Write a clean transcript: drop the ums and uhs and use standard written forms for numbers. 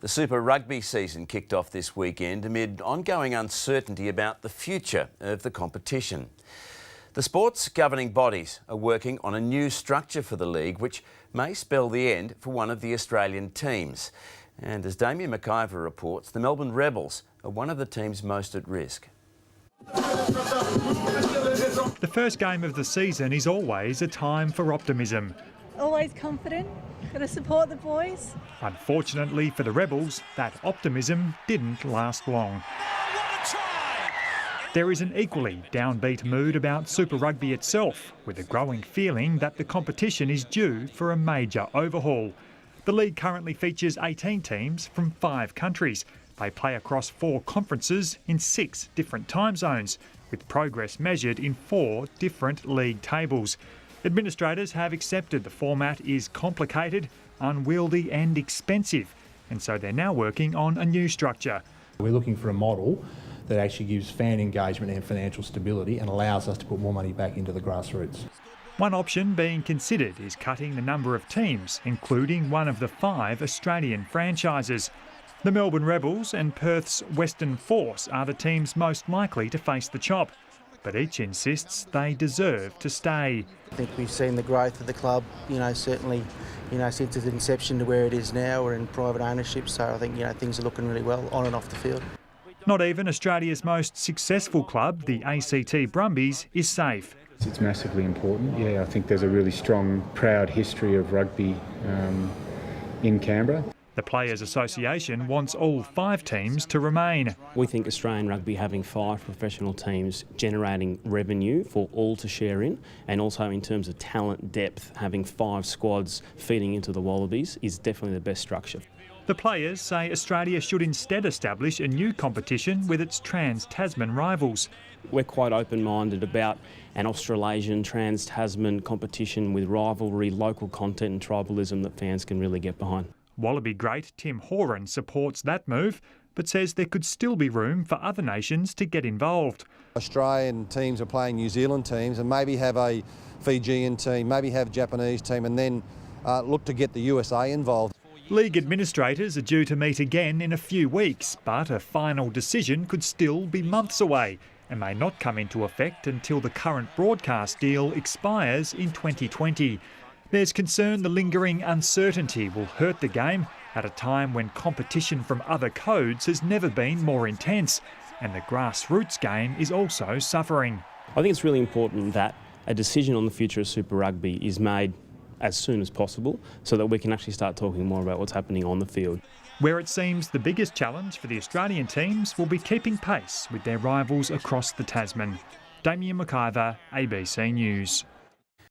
The Super Rugby season kicked off this weekend amid ongoing uncertainty about the future of the competition. The sport's governing bodies are working on a new structure for the league, which may spell the end for one of the Australian teams. And as Damien McIver reports, the Melbourne Rebels are one of the teams most at risk. The first game of the season is always a time for optimism. Always confident, got to support the boys. Unfortunately for the Rebels, that optimism didn't last long. There is an equally downbeat mood about Super Rugby itself, with a growing feeling that the competition is due for a major overhaul. The league currently features 18 teams from 5 countries. They play across 4 conferences in 6 different time zones, with progress measured in 4 different league tables. Administrators have accepted the format is complicated, unwieldy and expensive, and so they're now working on a new structure. We're looking for a model that actually gives fan engagement and financial stability and allows us to put more money back into the grassroots. One option being considered is cutting the number of teams, including one of the 5 Australian franchises. The Melbourne Rebels and Perth's Western Force are the teams most likely to face the chop, but each insists they deserve to stay. I think we've seen the growth of the club, certainly, since its inception to where it is now. We're in private ownership, so I think, things are looking really well on and off the field. Not even Australia's most successful club, the ACT Brumbies, is safe. It's massively important. I think there's a really strong, proud history of rugby in Canberra. The Players Association wants all 5 teams to remain. We think Australian rugby having 5 professional teams generating revenue for all to share in, and also in terms of talent depth, having 5 squads feeding into the Wallabies is definitely the best structure. The players say Australia should instead establish a new competition with its trans-Tasman rivals. We're quite open-minded about an Australasian trans-Tasman competition with rivalry, local content and tribalism that fans can really get behind. Wallaby great Tim Horan supports that move, but says there could still be room for other nations to get involved. Australian teams are playing New Zealand teams, and maybe have a Fijian team, maybe have a Japanese team, and then look to get the USA involved. League administrators are due to meet again in a few weeks, but a final decision could still be months away and may not come into effect until the current broadcast deal expires in 2020. There's concern the lingering uncertainty will hurt the game at a time when competition from other codes has never been more intense, and the grassroots game is also suffering. I think it's really important that a decision on the future of Super Rugby is made as soon as possible so that we can actually start talking more about what's happening on the field. Where it seems the biggest challenge for the Australian teams will be keeping pace with their rivals across the Tasman. Damien McIver, ABC News.